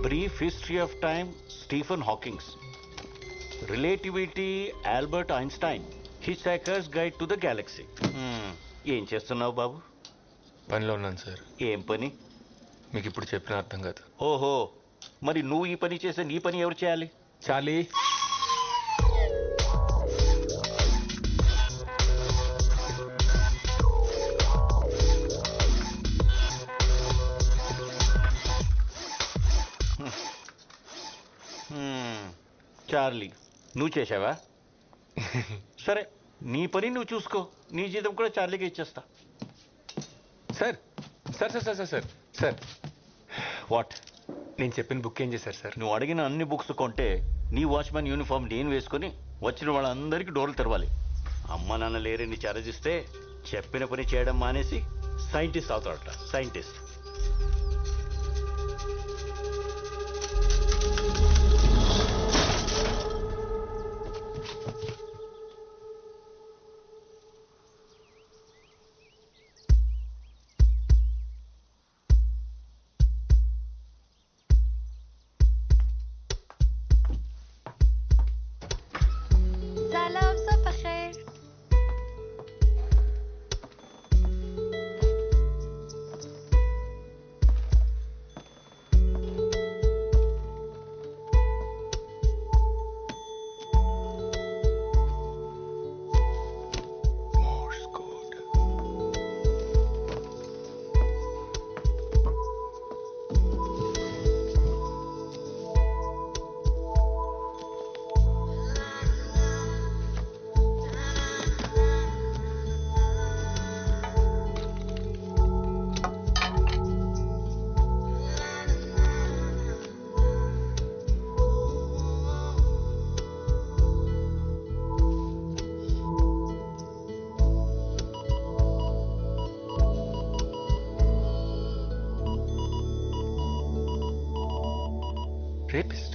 Brief history of time Stephen Hawkings, relativity Albert Einstein, hitchhiker's guide to the galaxy. ఏం చేస్తున్నావు బాబు? పనిలో ఉన్నాను sir. ఏం పని? మీకు ఇప్పుడు చెప్పిన అర్థం కాదు. ఓహో, మరి నువ్వు ఈ పని చేస్తే నీ పని ఎవరు చేయాలి? చాలీ, చార్లీ, నువ్వు చేసావా? సరే, నీ పని నువ్వు చూసుకో. నీ జీతం కూడా చార్లీకి ఇచ్చేస్తా. Sir sir sir sir sir sir what? నేను చెప్పిన బుక్ ఏం చేశారు సార్? నువ్వు అడిగిన అన్ని బుక్స్ కొంటే నీ వాచ్మెన్ యూనిఫామ్ నేను వేసుకుని వచ్చిన వాళ్ళందరికీ డోర్లు తెరవాలి. అమ్మ నాన్న లేరని చారజిస్తే చెప్పిన పని చేయడం మానేసి scientist అవుతాడట. Scientist. سلام صبح خير. Morse code. Rapist.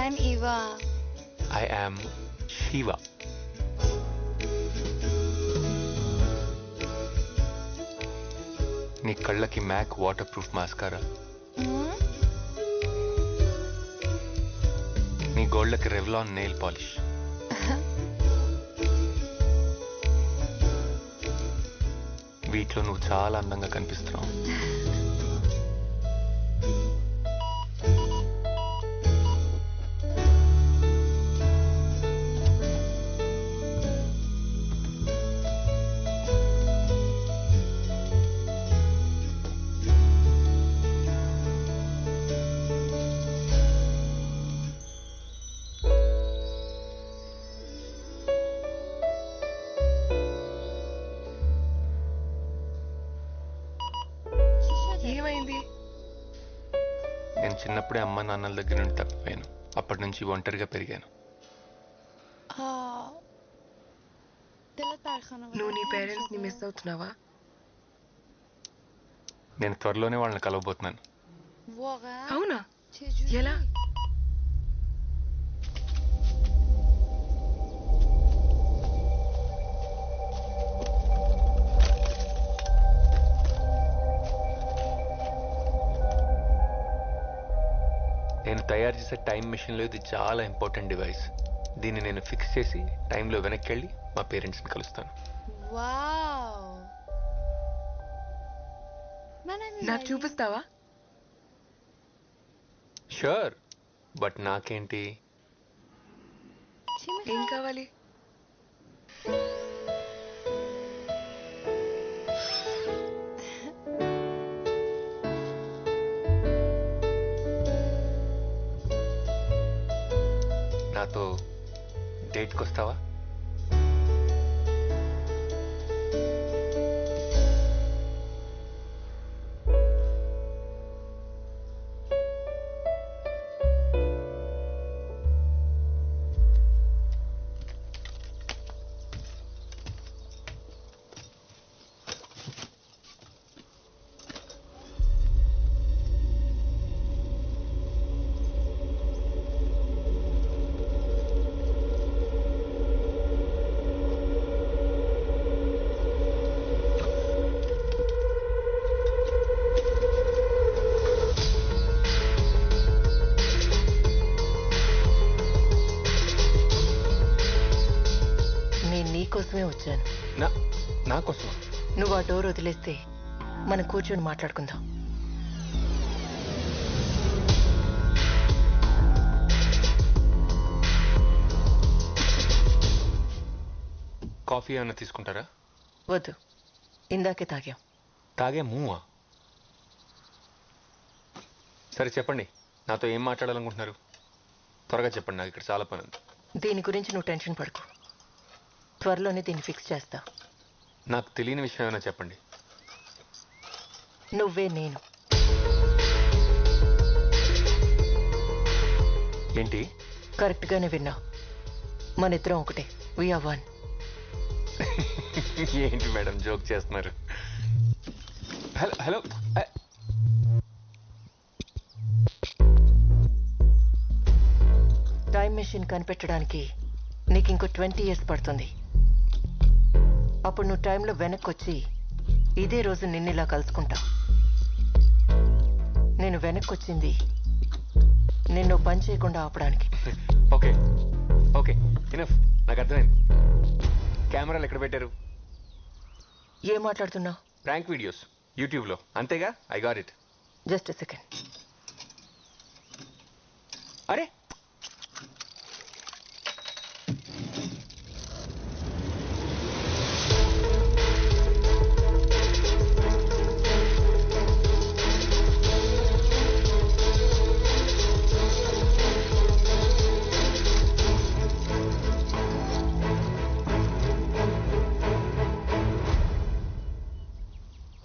I'm Eva. I am Shiva. నీ కళ్ళకి మ్యాక్ వాటర్ ప్రూఫ్ మాస్కారా, నీ గోళ్ళకి రెవ్లాన్ నెయిల్ పాలిష్, వీటిలో నువ్వు చాలా అందంగా కనిపిస్తున్నావు. ఏమైంది? నేను చిన్నప్పుడే అమ్మ నాన్నల దగ్గర నుండి తప్పిపోయాను. అప్పటి నుంచి ఒంటరిగా పెరిగాను. నువ్వు నీ పేరెంట్స్ ని మిస్ అవుతున్నావా? నేను త్వరలోనే వాళ్ళని కలవబోతున్నాను. అవునా? ఎలా? నేను తయారు చేసే టైం మిషన్లో ఇది చాలా ఇంపార్టెంట్ డివైస్. దీన్ని నేను ఫిక్స్ చేసి టైంలో వెనక్కి వెళ్ళి మా పేరెంట్స్ని కలుస్తాను. వావ్. నాకు చూపిస్తావా? షూర్, బట్ నాకేంటి? ఏం కావాలి? నాతో డేట్కి వస్తావా? కోసమే వచ్చాను. నా కోసం? నువ్వు ఆ డోర్ వదిలేస్తే మనం కూర్చొని మాట్లాడుకుందాం. కాఫీ ఏమైనా తీసుకుంటారా? వద్దు, ఇందాకే తాగాం. తాగే మూవా? సరే చెప్పండి, నాతో ఏం మాట్లాడాలనుకుంటున్నారు? త్వరగా చెప్పండి, నాకు ఇక్కడ చాలా పని ఉంది. దీని గురించి నువ్వు టెన్షన్ పడకు, త్వరలోనే దీన్ని ఫిక్స్ చేస్తా. నాకు తెలియని విషయం ఏమైనా చెప్పండి. నువ్వే నేను. ఏంటి? కరెక్ట్గానే విన్నావు, మన ఇద్దరం ఒకటే. We are one. ఏంటి మేడం జోక్ చేస్తున్నారు? హలో హలో, టైం మెషిన్ కనిపెట్టడానికి నీకు ఇంకో 20 years పడుతుంది. అప్పుడు నువ్వు టైంలో వెనక్కి వచ్చి ఇదే రోజు నిన్నిలా కలుసుకుంటా. నేను వెనక్కి వచ్చింది నిన్ను పని చేయకుండా ఆపడానికి. ఓకే ఓకే, ఇనఫ్, నాకు అర్థమైంది. కెమెరాలు ఎక్కడ పెట్టారు? ఏం మాట్లాడుతున్నావు? ప్రాంక్ వీడియోస్ యూట్యూబ్లో, అంతేగా? I got it. Just a second. అరే,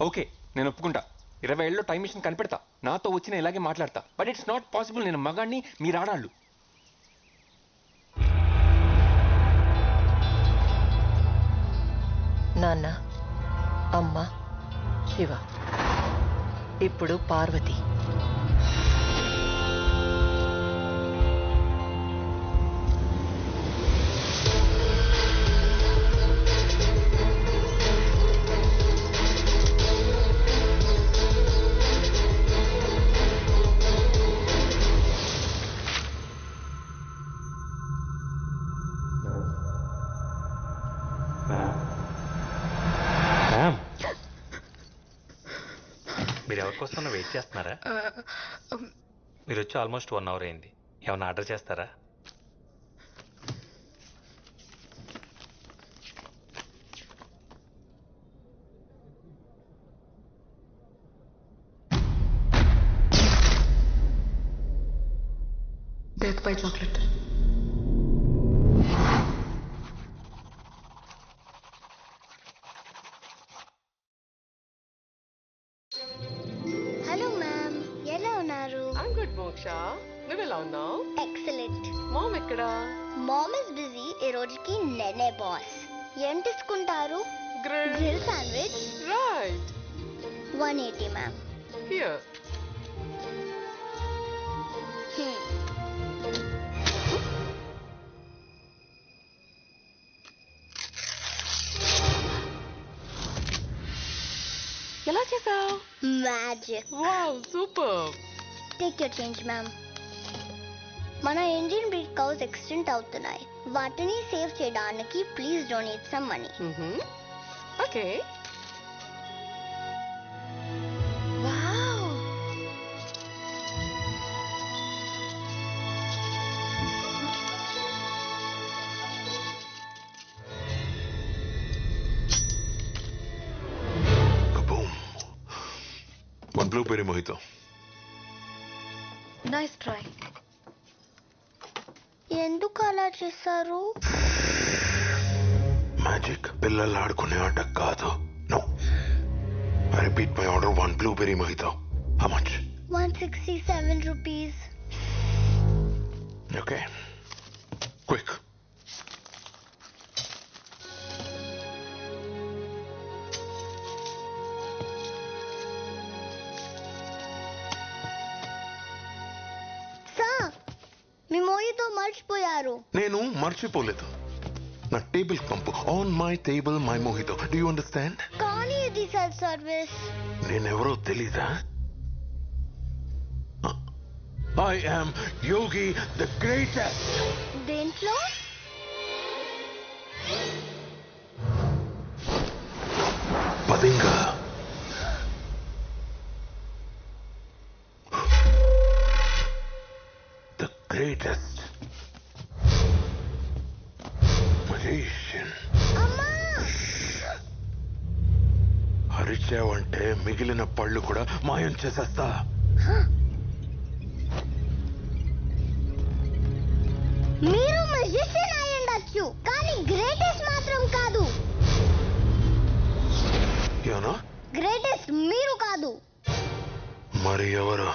ఓకే, నేను ఒప్పుకుంటా. 20 ఏళ్ళలో టైం మిషన్ కనిపెడతా, నాతో వచ్చిన ఇలాగే మాట్లాడతా. But it's not possible. నేను మగాడిని, మీరు ఆడాళ్ళు. నాన్న, అమ్మ, శివ, ఇప్పుడు పార్వతి. మీరు ఎవరికోసం వెయిట్ చేస్తున్నారా? మీరు వచ్చి ఆల్మోస్ట్ 1 hour అయింది. ఏమైనా ఆర్డర్ చేస్తారా? Death by chocolate. Hello ma'am, ఎలా ఉన్నారు? ఐమ్ గుడ్ మోక్ష, నువ్వెలా ఉన్నావు? ఎక్సలెంట్. మామ్ ఎక్కడా? Mom is busy. ఈ రోజుకి నేనే బాస్. ఏం తీసుకుంటారు? Grill sandwich. Right. 180 ma'am. Here. ఎలా చేసావు? Magic. Wow, super. Take your change ma'am. మన ఇండియన్ బ్రీడ్ కౌస్ ఎక్స్టెంట్ అవుతున్నాయి. వాటిని సేవ్ చేయడానికి please donate some money. Okay. Wow. Kaboom. One blueberry mojito. Nice try. ఎందుకు అలా చేశారు? మ్యాజిక్ పిల్లలు ఆడుకునే ఆట కాదు. No. I repeat my order. One blueberry mojito. How much? 167 rupees. Okay. Quick. Sir, మీ మోయితో మర్చిపోయారు. నేను మర్చిపోలేదు. నా టేబుల్ పంపు. On my table my mojito. Do you understand? కానీ ఇది సెల్ఫ్ సర్వీస్. నేనెవరో తెలీదా? I am Yogi the greatest. దేంట్లో? పదింగా ద గ్రేటెస్ట్ magician. అమ్మా! అరిచావంటే మిగిలిన పళ్ళు కూడా మాయం చేసేస్తా. మీరు మెజిషియన్ అయి ఉండొచ్చు, కానీ గ్రేటెస్ట్ మాత్రం కాదు. ఏమన్నా? గ్రేటెస్ట్ మీరు కాదు. మరి ఎవరు?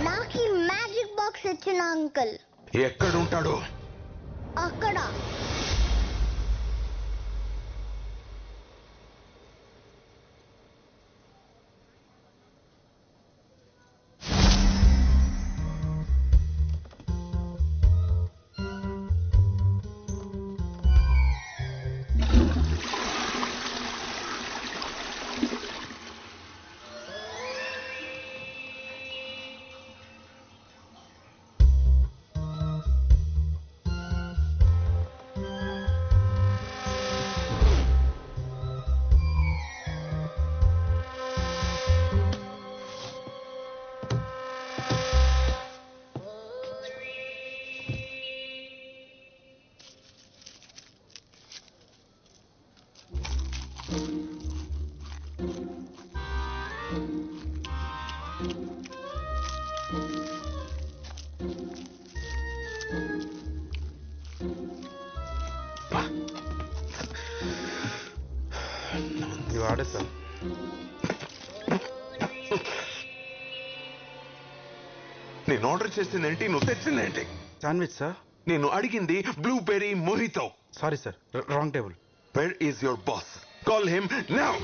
నాకు ఈ మ్యాజిక్ బాక్స్ ఇచ్చిన అంకుల్. ఎక్కడుంటాడు? అక్కడ. You ordered, sir. నేను ఆర్డర్ చేసిందేంటి, నువ్వు తెచ్చిందేంటి? Sandwich sir. నేను అడిగింది blueberry mojito. Sorry sir, wrong table. Where is your boss? Call him now.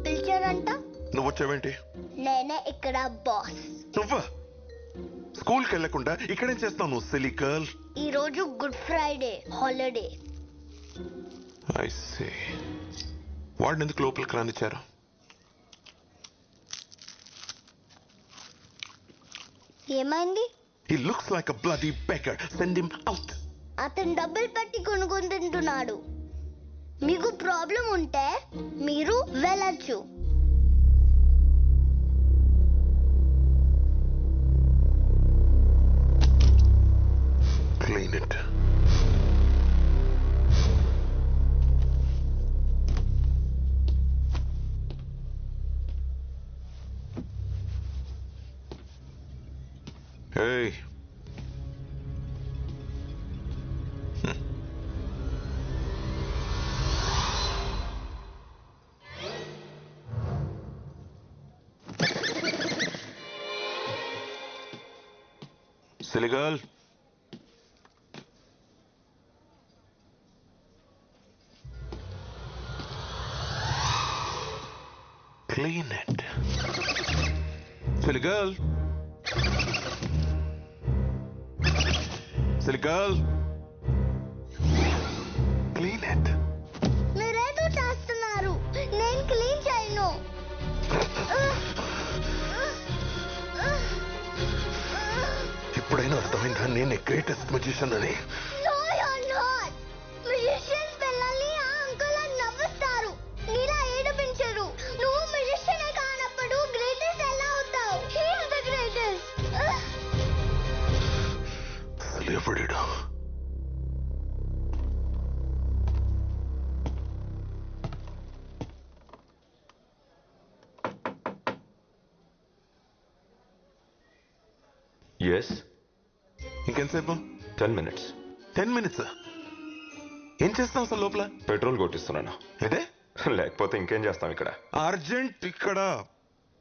పిలిచారంట. నువ్వు వచ్చావేంటి? నేనే ఇక్కడ బాస్. నువ్వా? స్కూల్కి వెళ్లకుండా ఇక్కడేం చేస్తావు నువ్వు, సిలీ గర్ల్? ఈ రోజు good Friday holiday. I see. వాడిని ఎందుకు లోపలికి రానిచ్చారు? ఏమైంది? He looks like a bloody beggar. Send him out. అతను డబ్బులు పెట్టి కొనుక్కొని తింటున్నాడు. మీకు ప్రాబ్లం ఉంటే మీరు వెళ్ళచ్చు. Clean it. Hey. Silly girl. Clean it. Silly girl. Silly girl. Clean it. మీరేదో చేస్తున్నారు. ఇప్పటికైనా అర్థమైందా నేనే గ్రేటెస్ట్ మ్యూజిషియన్ అని? No, you're not. Musicians పిల్లల్ని ఆ అంకుల్ అని నవ్వుస్తారు. నీలా ఏడిపించరు. నువ్వు musician కానప్పుడు greatest ఎలా అవుతావు? He is the greatest. అసలు ఎవడిడా? ఎస్ ఇంకెంతసేపు? 10 minutes. 10 minutes. ఏం చేస్తాం అసలు లోపల? పెట్రోల్ కొట్టిస్తున్నాను. అదే లేకపోతే ఇంకేం చేస్తాం ఇక్కడ? అర్జెంట్ ఇక్కడ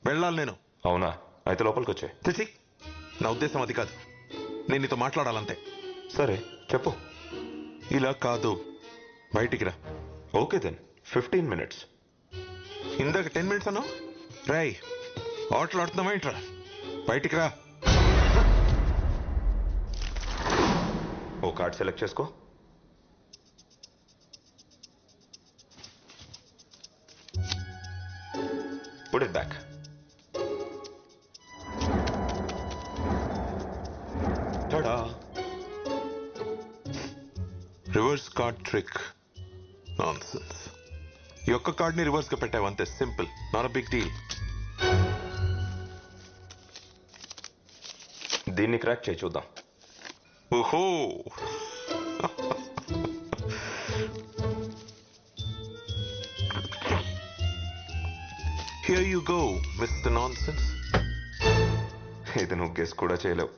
వెళ్ళాలి నేను. అవునా? అయితే లోపలికి వచ్చే. చిచి, నా ఉద్దేశం అది కాదు. నేను నీతో మాట్లాడాలంతే. సరే చెప్పు. ఇలా కాదు, బయటికి రా. Okay then 15 minutes. ఇందాక 10 minutes అన్నావు. రాయ్, ఆటలు ఆడుతున్నావా ఏంట్రా? బయటికి రా. ఓ కార్డ్ సెలెక్ట్ చేసుకో. Put it back. Ta-da! Reverse card trick. Nonsense. ఈ ఒక్క కార్డ్ ని రివర్స్ గా పెట్టావు అంతే. Simple, not a big deal. దీన్ని క్రాక్ చేయి చూద్దాం. ఓహో, here you go mister nonsense. ఇది నువ్వు గెస్ కూడా చేయలేవు.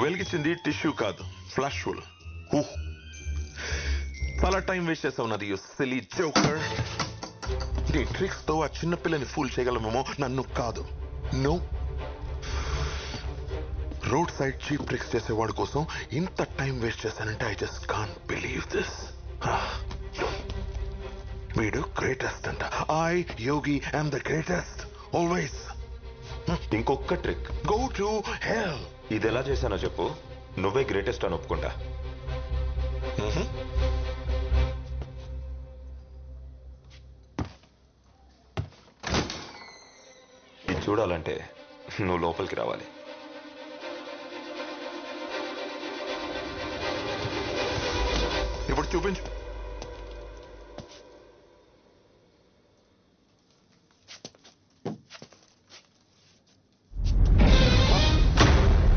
వెలిగించింది టిష్యూ కాదు, ఫ్లాష్ రూల్. చాలా టైం వేస్ట్ చేసావు నాది, యు సిల్లీ జోకర్. నీ ట్రిక్స్ తో ఆ చిన్న పిల్లని ఫూల్ చేయగలమేమో, నన్ను కాదు. No, road side cheap tricks చేసేవాడి కోసం ఇంత టైం వేస్ట్ చేశానంటే I just can't believe this. వీడు గ్రేటెస్ట్ అంట. I Yogi I'm the greatest always. ఇంకొక ట్రిక్. Go to hell. ఇది ఎలా చేశానో చెప్పు, నువ్వే గ్రేటెస్ట్ అని ఒప్పుకుంటా. ఇది చూడాలంటే నువ్వు లోపలికి రావాలి. ఇప్పుడు చూపించు.